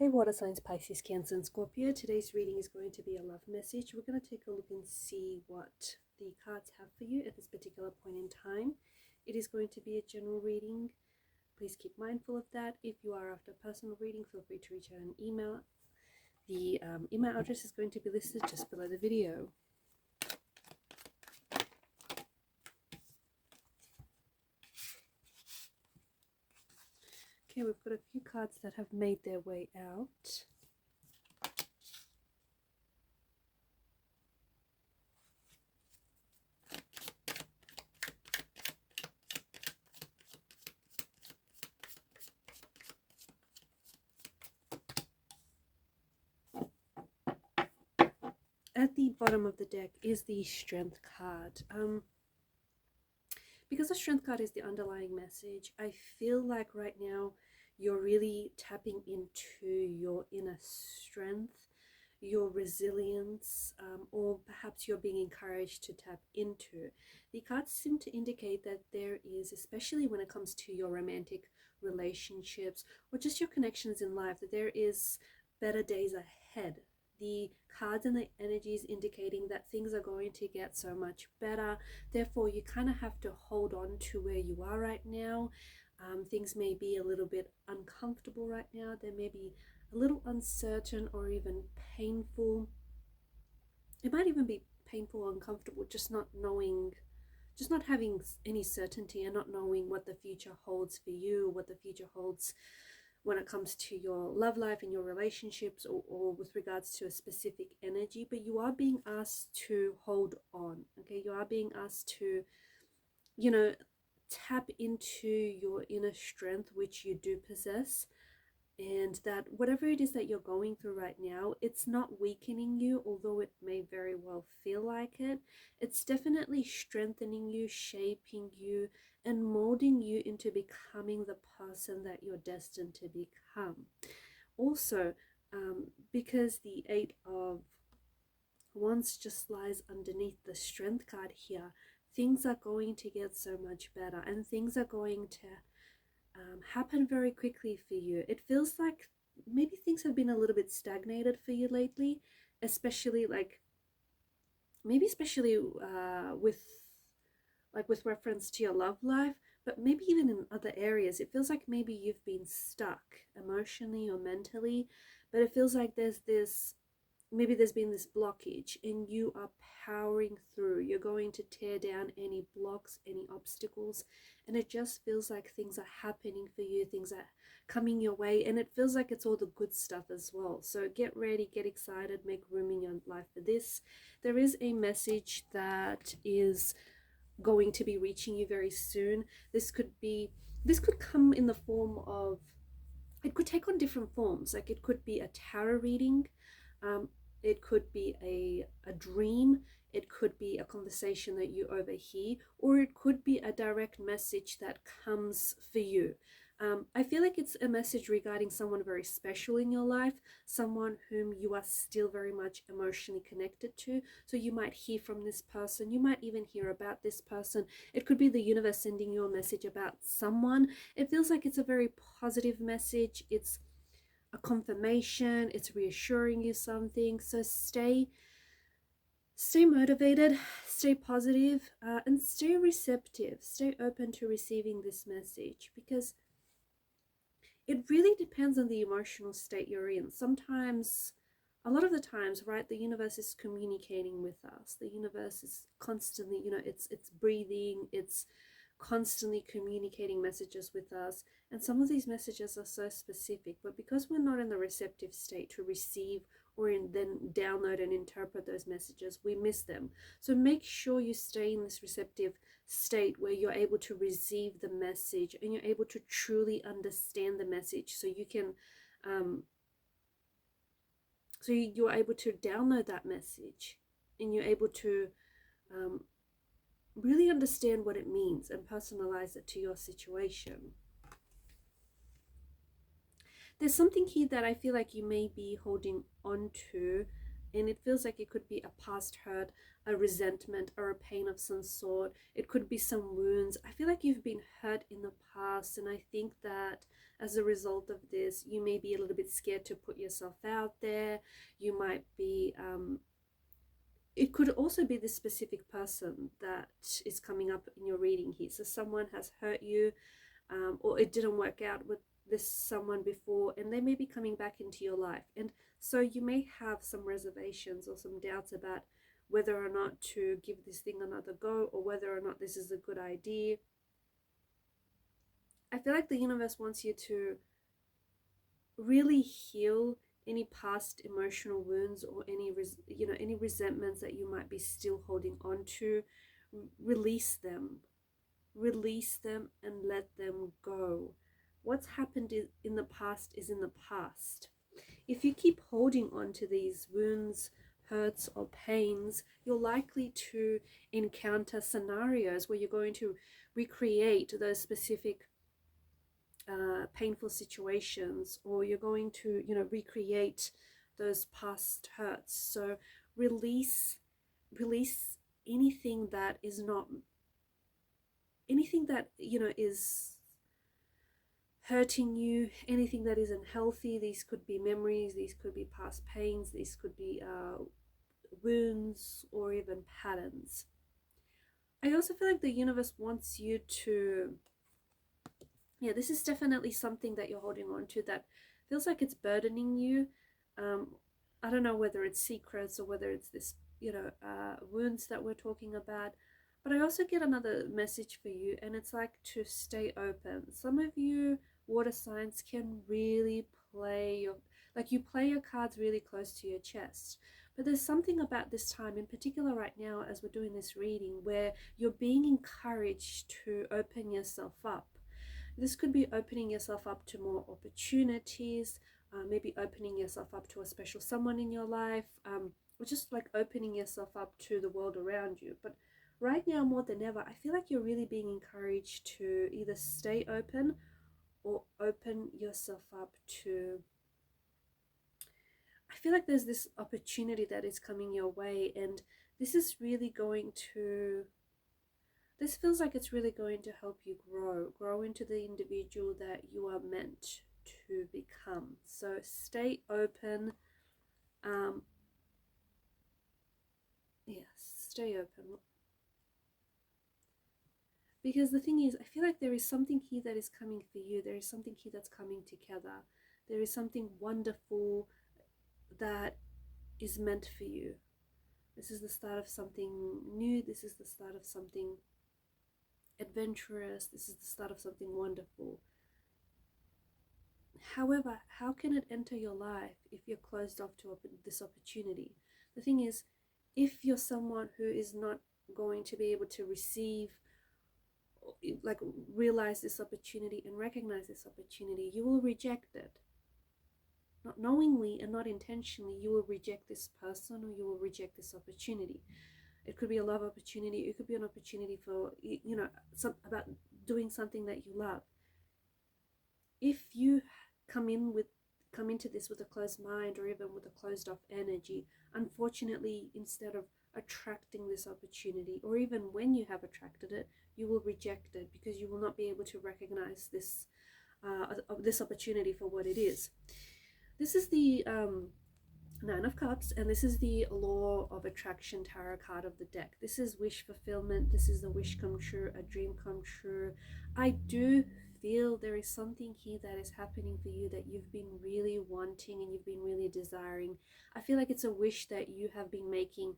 Hey water signs, Pisces, Cancer and Scorpio. Today's reading is going to be a love message. We're going to take a look and see what the cards have for you at this particular point in time. It is going to be a general reading. Please keep mindful of that. If you are after a personal reading, feel free to reach out an email. The email address is going to be listed just below the video. Okay, we've got a few cards that have made their way out. At the bottom of the deck is the Strength card. Because the Strength card is the underlying message, I feel like right now you're really tapping into your inner strength, your resilience, or perhaps you're being encouraged to tap into. The cards seem to indicate that there is, especially when it comes to your romantic relationships or just your connections in life, that there is better days ahead. The cards and the energies indicating that things are going to get so much better. Therefore, you kind of have to hold on to where you are right now. Things may be a little bit uncomfortable right now. They may be a little uncertain or even painful. It might even be painful or uncomfortable, just not knowing, just not having any certainty and not knowing what the future holds for you, what the future holds when it comes to your love life and your relationships, or with regards to a specific energy. But you are being asked to hold on, okay? You are being asked to, tap into your inner strength, which you do possess, and that whatever it is that you're going through right now, it's not weakening you, although it may very well feel like it. It's definitely strengthening you, shaping you, and molding you into becoming the person that you're destined to become. Also, because the Eight of Wands just lies underneath the Strength card here, things are going to get so much better, and things are going to happen very quickly for you. It feels like maybe things have been a little bit stagnated for you lately, especially with reference to your love life, but maybe even in other areas. It feels like maybe you've been stuck emotionally or mentally, but it feels like there's been this blockage, and you are powering through. You're going to tear down any blocks, any obstacles, and it just feels like things are happening for you, things are coming your way, and it feels like it's all the good stuff as well. So get ready, get excited, make room in your life for this. There is a message that is going to be reaching you very soon. This could come in the form of, it could take on different forms. Like, it could be a tarot reading, it could be a dream, it could be a conversation that you overhear, or it could be a direct message that comes for you. I feel like it's a message regarding someone very special in your life, someone whom you are still very much emotionally connected to. So you might hear from this person, you might even hear about this person. It could be the universe sending you a message about someone. It feels like it's a very positive message. It's a confirmation, it's reassuring you something. So stay motivated, stay positive, and stay receptive, stay open to receiving this message, because it really depends on the emotional state you're in. Sometimes, a lot of the times, right, the universe is communicating with us. The universe is constantly, it's breathing, it's constantly communicating messages with us, and some of these messages are so specific, but because we're not in the receptive state to receive or then download and interpret those messages, we miss them. So make sure you stay in this receptive state where you're able to receive the message and you're able to truly understand the message, so you can you're able to download that message, and you're able to really understand what it means and personalize it to your situation. There's something here that I feel like you may be holding on to, And it feels like it could be a past hurt, a resentment, or a pain of some sort. It could be some wounds. I feel like you've been hurt in the past, and I think that as a result of this, you may be a little bit scared to put yourself out there. You might be it could also be this specific person that is coming up in your reading here. So someone has hurt you, or it didn't work out with this someone before, and they may be coming back into your life. And so you may have some reservations or some doubts about whether or not to give this thing another go, or whether or not this is a good idea. I feel like the universe wants you to really heal any past emotional wounds, or any resentments that you might be still holding on to. Release them, and let them go. What's happened in the past is in the past. If you keep holding on to these wounds, hurts, or pains, you're likely to encounter scenarios where you're going to recreate those specific painful situations, or you're going to recreate those past hurts. So release anything that is not, anything that is hurting you, anything that isn't healthy. These could be memories, these could be past pains, these could be wounds, or even patterns. I also feel like the universe wants you to, this is definitely something that you're holding on to that feels like it's burdening you. I don't know whether it's secrets, or whether it's this, wounds that we're talking about. But I also get another message for you, and it's like to stay open. Some of you water signs can really play you play your cards really close to your chest. But there's something about this time, in particular right now as we're doing this reading, where you're being encouraged to open yourself up. This could be opening yourself up to more opportunities, maybe opening yourself up to a special someone in your life, or just like opening yourself up to the world around you. But right now, more than ever, I feel like you're really being encouraged to either stay open, or open yourself up to, I feel like there's this opportunity that is coming your way, and this is really going to, this feels like it's really going to help you grow into the individual that you are meant to become. So stay open. Yes, stay open. Because the thing is, I feel like there is something here that is coming for you. There is something here that's coming together. There is something wonderful that is meant for you. This is the start of something new. This is the start of something adventurous. This is the start of something wonderful. However, how can it enter your life if you're closed off to this opportunity? The thing is, if you're someone who is not going to be able to receive, like realize this opportunity and recognize this opportunity, you will reject it. Not knowingly and not intentionally, you will reject this person, or you will reject this opportunity. It could be a love opportunity. It could be an opportunity for, about doing something that you love. If you come into this with a closed mind, or even with a closed off energy, unfortunately, instead of attracting this opportunity, or even when you have attracted it, you will reject it, because you will not be able to recognize this opportunity for what it is. This is the Nine of Cups, and this is the Law of Attraction tarot card of the deck. This is wish fulfillment. This is the wish come true, a dream come true. I do feel there is something here that is happening for you that you've been really wanting and you've been really desiring. I feel like it's a wish that you have been making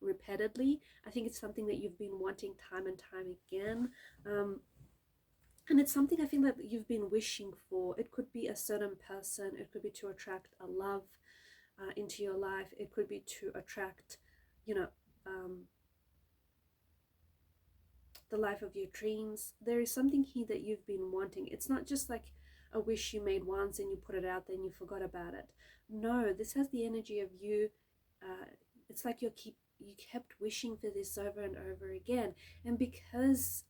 repeatedly. I think it's something that you've been wanting time and time again. And it's something I feel that you've been wishing for. It could be a certain person. It could be to attract a love into your life. It could be to attract, the life of your dreams. There is something here that you've been wanting. It's not just like a wish you made once and you put it out there and you forgot about it. No, this has the energy of you. It's like you kept wishing for this over and over again. And because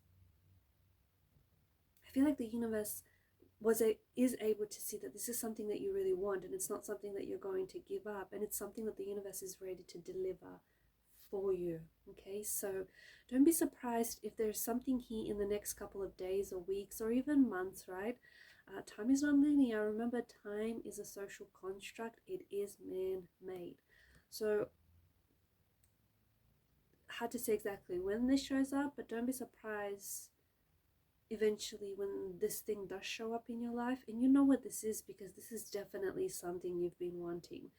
I feel like the universe is able to see that this is something that you really want, and it's not something that you're going to give up, and it's something that the universe is ready to deliver for you. Okay, so don't be surprised if there's something here in the next couple of days or weeks or even months, right? Time is not linear. Remember, time is a social construct. It is man-made. So hard to say exactly when this shows up, but don't be surprised eventually when this thing does show up in your life, and you know what this is, because this is definitely something you've been wanting.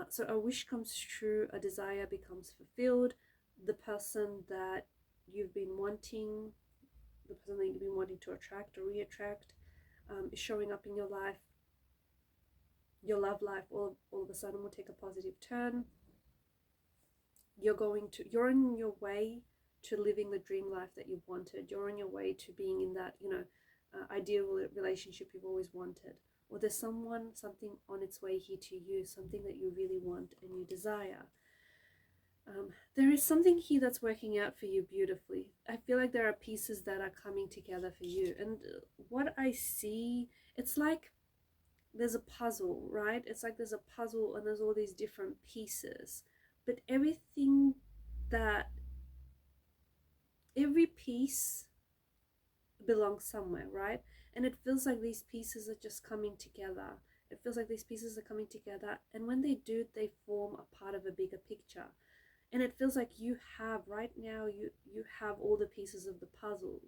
So a wish comes true, a desire becomes fulfilled, the person that you've been wanting, the person that you've been wanting to attract or re-attract, is showing up in your life. Your love life all of a sudden will take a positive turn. You're on your way to living the dream life that you've wanted. You're on your way to being in that, ideal relationship you've always wanted. Or there's something on its way here to you, something that you really want and you desire. There is something here that's working out for you beautifully. I feel like there are pieces that are coming together for you. And what I see, it's like there's a puzzle, right? It's like there's a puzzle and there's all these different pieces. But every piece belongs somewhere, right? And it feels like these pieces are just coming together. It feels like these pieces are coming together, and when they do, they form a part of a bigger picture. And it feels like you have right now, you have all the pieces of the puzzle.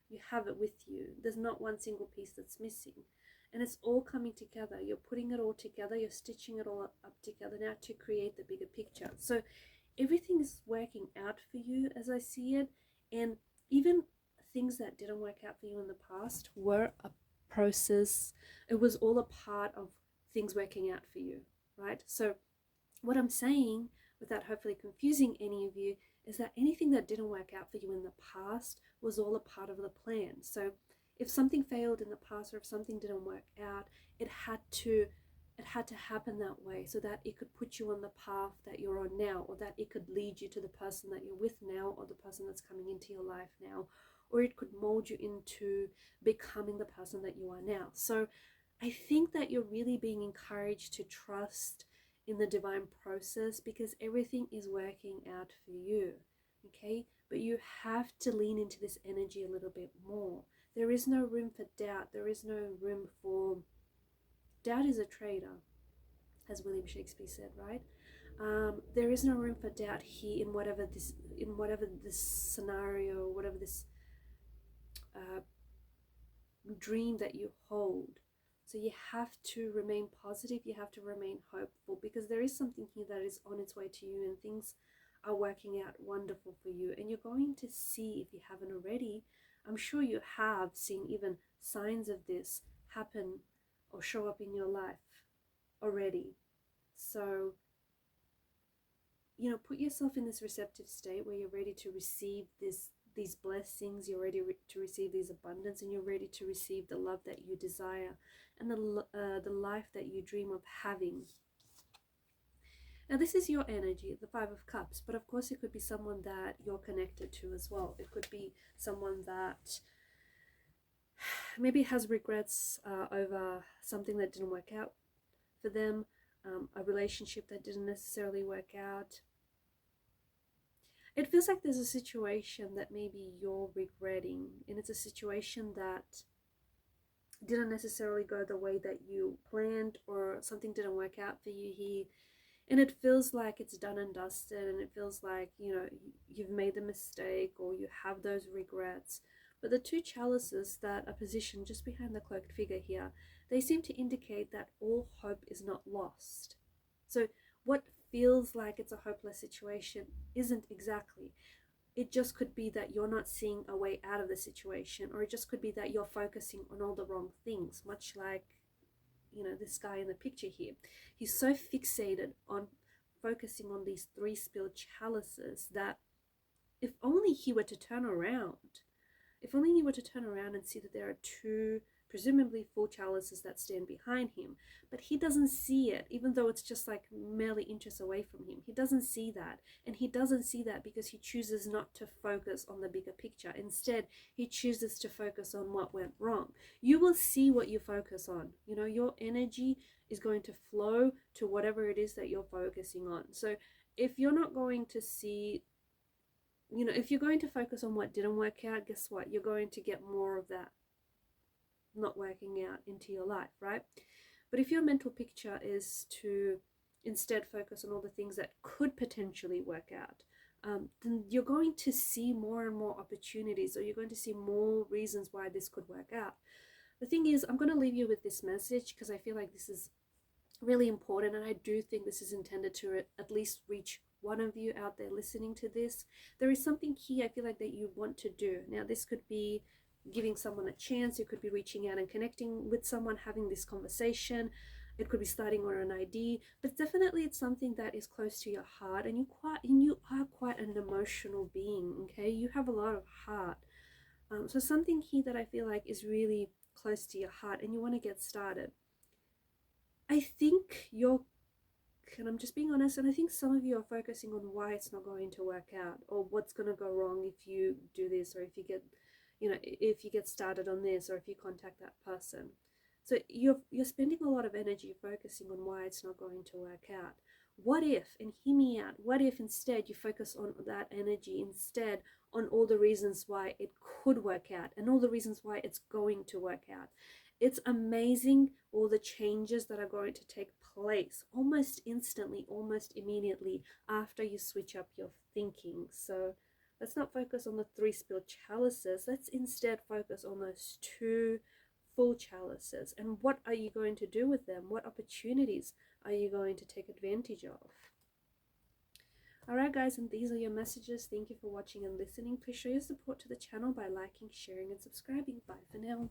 You have it with you. There's not one single piece that's missing. And it's all coming together. You're putting it all together. You're stitching it all up together now to create the bigger picture. So everything is working out for you as I see it. And even things that didn't work out for you in the past were a process. It was all a part of things working out for you, right? So what I'm saying, without hopefully confusing any of you, is that anything that didn't work out for you in the past was all a part of the plan. So if something failed in the past, or if something didn't work out, it had to happen that way, so that it could put you on the path that you're on now, or that it could lead you to the person that you're with now, or the person that's coming into your life now, or it could mold you into becoming the person that you are now. So I think that you're really being encouraged to trust in the divine process, because everything is working out for you. Okay, but you have to lean into this energy a little bit more. There is no room for doubt. There is no room for doubt. Is a traitor, as William Shakespeare said, right? There is no room for doubt here in whatever this scenario, whatever this dream that you hold. So you have to remain positive. You have to remain hopeful, because there is something here that is on its way to you, and things are working out wonderful for you. And you're going to see, if you haven't already, I'm sure you have seen even signs of this happen or show up in your life already. So, put yourself in this receptive state where you're ready to receive these blessings, you're ready to receive these abundance, and you're ready to receive the love that you desire and the life that you dream of having. Now, this is your energy, the Five of Cups, but of course it could be someone that you're connected to as well. It could be someone that maybe has regrets over something that didn't work out for them, a relationship that didn't necessarily work out. It feels like there's a situation that maybe you're regretting, and it's a situation that didn't necessarily go the way that you planned, or something didn't work out for you here. And it feels like it's done and dusted, and it feels like, you've made the mistake, or you have those regrets. But the two chalices that are positioned just behind the cloaked figure here, they seem to indicate that all hope is not lost. So what feels like it's a hopeless situation isn't exactly. It just could be that you're not seeing a way out of the situation, or it just could be that you're focusing on all the wrong things, much like this guy in the picture here. He's so fixated on focusing on these three spilled chalices that if only he were to turn around and see that there are two presumably full chalices that stand behind him, but he doesn't see it, even though it's just like merely inches away from him. He doesn't see that, and he doesn't see that because he chooses not to focus on the bigger picture. Instead, he chooses to focus on what went wrong. You will see what you focus on. You know, your energy is going to flow to whatever it is that you're focusing on. So if you're not going to see, you know, if you're going to focus on what didn't work out, guess what? You're going to get more of that not working out into your life, right? But if your mental picture is to instead focus on all the things that could potentially work out, then you're going to see more and more opportunities, or you're going to see more reasons why this could work out. The thing is, I'm going to leave you with this message because I feel like this is really important, and I do think this is intended to at least reach one of you out there listening to this. There is something key I feel like that you want to do. Now, this could be giving someone a chance, it could be reaching out and connecting with someone, having this conversation, it could be starting on an ID, but definitely it's something that is close to your heart, and you are quite an emotional being, okay? You have a lot of heart. So something here that I feel like is really close to your heart and you want to get started. I think and I'm just being honest, and I think some of you are focusing on why it's not going to work out, or what's going to go wrong if you do this, or if you get, you know, if you get started on this, or if you contact that person. So you're spending a lot of energy focusing on why it's not going to work out. What if, and hear me out, what if instead you focus on that energy instead on all the reasons why it could work out and all the reasons why it's going to work out? It's amazing all the changes that are going to take place almost instantly, almost immediately after you switch up your thinking. So let's not focus on the 3 spilled chalices. Let's instead focus on those 2 full chalices. And what are you going to do with them? What opportunities are you going to take advantage of? Alright guys, and these are your messages. Thank you for watching and listening. Please show your support to the channel by liking, sharing and subscribing. Bye for now.